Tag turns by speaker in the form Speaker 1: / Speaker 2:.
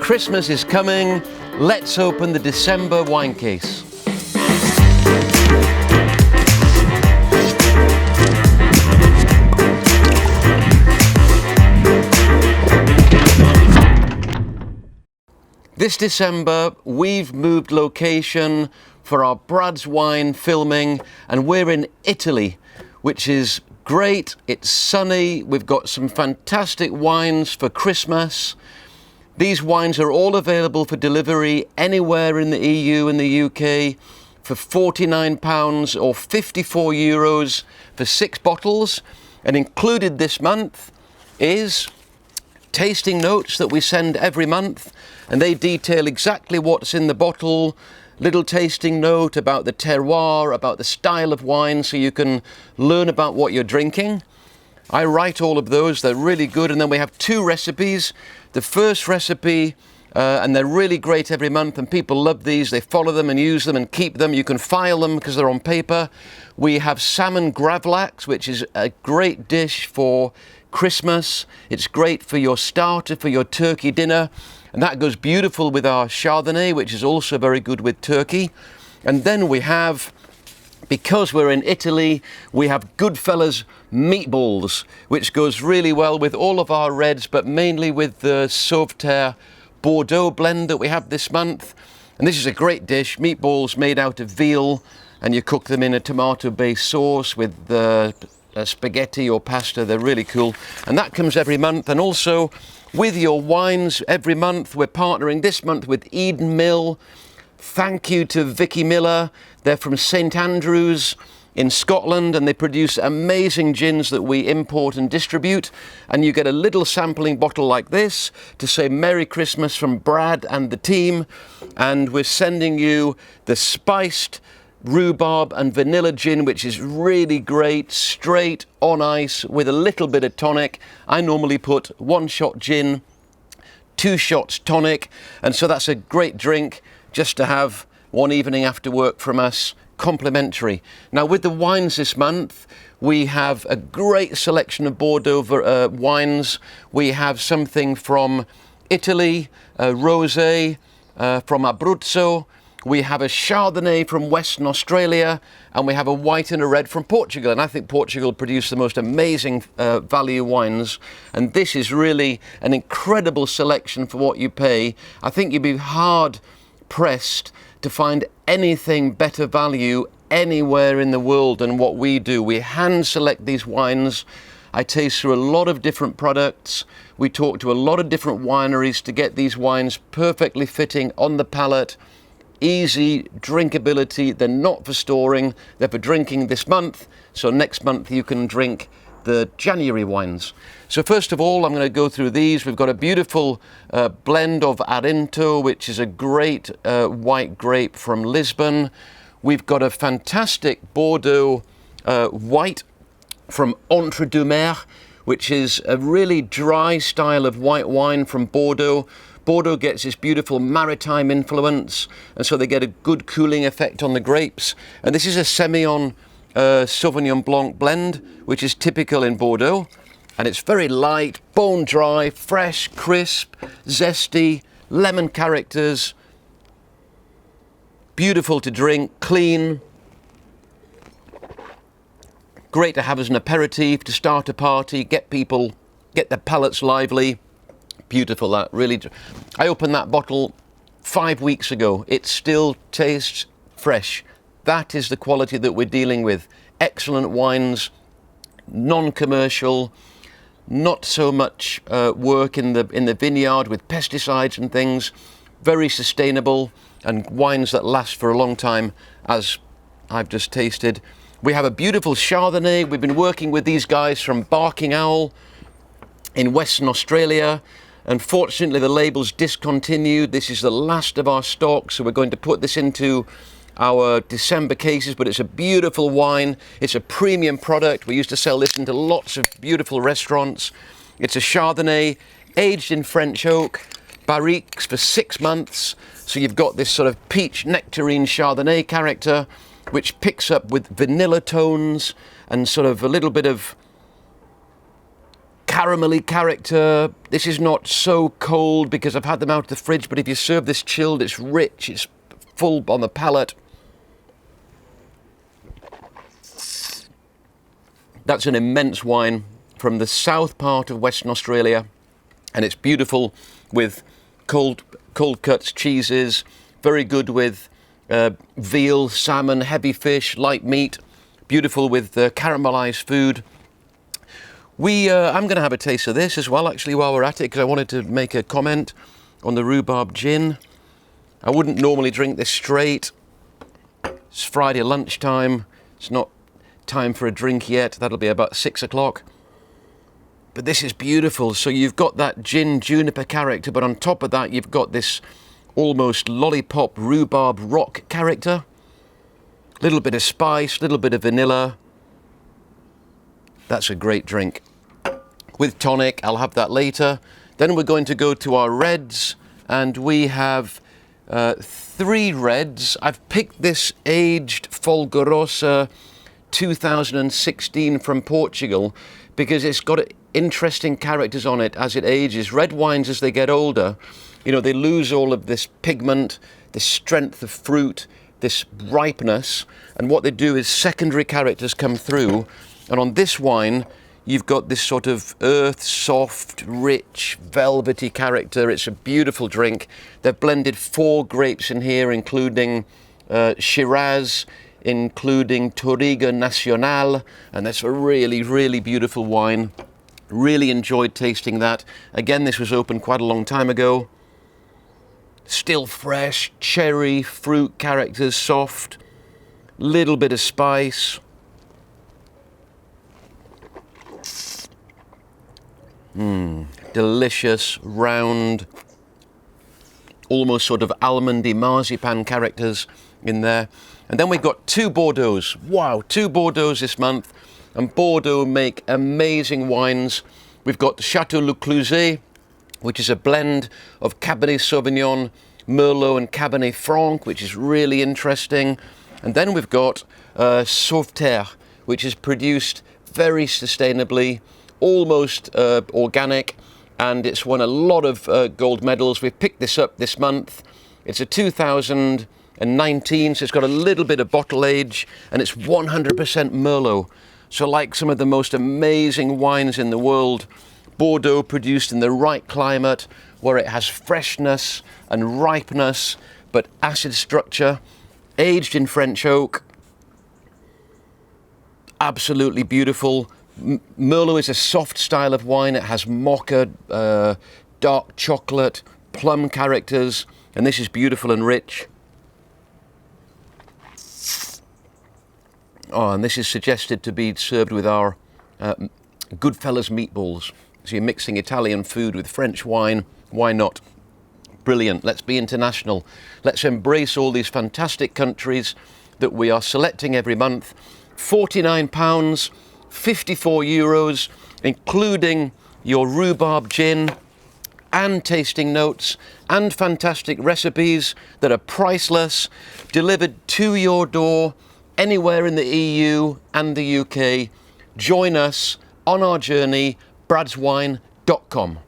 Speaker 1: Christmas is coming. Let's open the December wine case. This December, we've moved location for our Brad's Wine filming, and we're in Italy, which is great. It's sunny. We've got some fantastic wines for Christmas. These wines are all available for delivery anywhere in the EU and the UK for £49 or €54 for 6 bottles. And included this month is tasting notes that we send every month, and they detail exactly what's in the bottle, little tasting note about the terroir, about the style of wine, so you can learn about what you're drinking. I write all of those, they're really good. And then we have 2 recipes. The first recipe, and they're really great every month, and people love these. They follow them and use them and keep them. You can file them because they're on paper. We have salmon gravlax, which is a great dish for Christmas. It's great for your starter, for your turkey dinner, and that goes beautiful with our Chardonnay, which is also very good with turkey. And then we have, because we're in Italy, we have Goodfellas meatballs, which goes really well with all of our reds, but mainly with the Sauv'Terre Bordeaux blend that we have this month. And this is a great dish, meatballs made out of veal, and you cook them in a tomato-based sauce with spaghetti or pasta. They're really cool, and that comes every month. And also with your wines every month, we're partnering this month with Eden Mill. Thank you to Vicky Miller. They're from St Andrews in Scotland, and they produce amazing gins that we import and distribute. And you get a little sampling bottle like this to say Merry Christmas from Brad and the team. And we're sending you the spiced rhubarb and vanilla gin, which is really great, straight on ice with a little bit of tonic. I normally put 1 shot gin, 2 shots tonic, and so that's a great drink just to have one evening after work from us, complimentary. Now with the wines this month, we have a great selection of Bordeaux wines. We have something from Italy, Rosé from Abruzzo. We have a Chardonnay from Western Australia, and we have a white and a red from Portugal. And I think Portugal produce the most amazing value wines. And this is really an incredible selection for what you pay. I think you'd be hard pressed to find anything better value anywhere in the world than what we do. We hand select these wines. I taste through a lot of different products. We talk to a lot of different wineries to get these wines perfectly fitting on the palate. Easy drinkability. They're not for storing, they're for drinking this month. So next month you can drink the January wines. So first of all, I'm going to go through these. We've got a beautiful blend of Tinto, which is a great white grape from Lisbon. We've got a fantastic Bordeaux white from Entre Deux Mers, which is a really dry style of white wine from Bordeaux. Bordeaux gets this beautiful maritime influence, and so they get a good cooling effect on the grapes. And this is a Semillon Sauvignon Blanc blend, which is typical in Bordeaux. And it's very light, bone dry, fresh, crisp, zesty, lemon characters. Beautiful to drink, clean. Great to have as an aperitif, to start a party, get their palates lively. Beautiful, that really. I opened that bottle 5 weeks ago. It still tastes fresh. That is the quality that we're dealing with. Excellent wines, non-commercial, not so much work in the vineyard with pesticides and things. Very sustainable, and wines that last for a long time, as I've just tasted. We have a beautiful Chardonnay. We've been working with these guys from Barking Owl in Western Australia. Unfortunately, the label's discontinued. This is the last of our stock, so we're going to put this into our December cases, but it's a beautiful wine. It's a premium product. We used to sell this into lots of beautiful restaurants. It's a Chardonnay aged in French oak, barriques for 6 months. So you've got this sort of peach nectarine Chardonnay character, which picks up with vanilla tones and sort of a little bit of caramelly character. This is not so cold because I've had them out of the fridge, but if you serve this chilled, it's rich, it's full on the palate. That's an immense wine from the south part of Western Australia, and it's beautiful with cold cuts, cheeses, very good with veal, salmon, heavy fish, light meat, beautiful with caramelized food. I'm going to have a taste of this as well, actually, while we're at it, because I wanted to make a comment on the rhubarb gin. I wouldn't normally drink this straight. It's Friday lunchtime. It's not time for a drink yet. That'll be about 6 o'clock. But this is beautiful. So you've got that gin juniper character, but on top of that, you've got this almost lollipop rhubarb rock character. Little bit of spice, little bit of vanilla. That's a great drink. With tonic, I'll have that later. Then we're going to go to our reds, and we have 3 reds. I've picked this aged Folgorosa 2016 from Portugal because it's got interesting characters on it as it ages. Red wines, as they get older, you know, they lose all of this pigment, this strength of fruit, this ripeness, and what they do is secondary characters come through. And on this wine, you've got this sort of earth, soft, rich, velvety character. It's a beautiful drink. They've blended 4 grapes in here, including Shiraz, including Touriga Nacional, and that's a really, really beautiful wine. Really enjoyed tasting that. Again, this was opened quite a long time ago. Still fresh, cherry, fruit characters, soft, little bit of spice. Delicious, round, almost sort of almondy marzipan characters in there. And then we've got 2 Bordeauxs. Wow, 2 Bordeauxs this month. And Bordeaux make amazing wines. We've got Château Le Cluzet, which is a blend of Cabernet Sauvignon, Merlot and Cabernet Franc, which is really interesting. And then we've got Sauv'Terre, which is produced very sustainably, almost organic, and it's won a lot of gold medals. We've picked this up this month. It's a 2019, so it's got a little bit of bottle age, and it's 100% Merlot. So like some of the most amazing wines in the world, Bordeaux produced in the right climate, where it has freshness and ripeness, but acid structure, aged in French oak. Absolutely beautiful. Merlot is a soft style of wine. It has mocha, dark chocolate, plum characters, and this is beautiful and rich. Oh, and this is suggested to be served with our Goodfellas meatballs. So you're mixing Italian food with French wine. Why not? Brilliant. Let's be international. Let's embrace all these fantastic countries that we are selecting every month. £49, 54 euros, including your rhubarb gin and tasting notes and fantastic recipes that are priceless, delivered to your door anywhere in the EU and the UK. Join us on our journey, bradswine.com.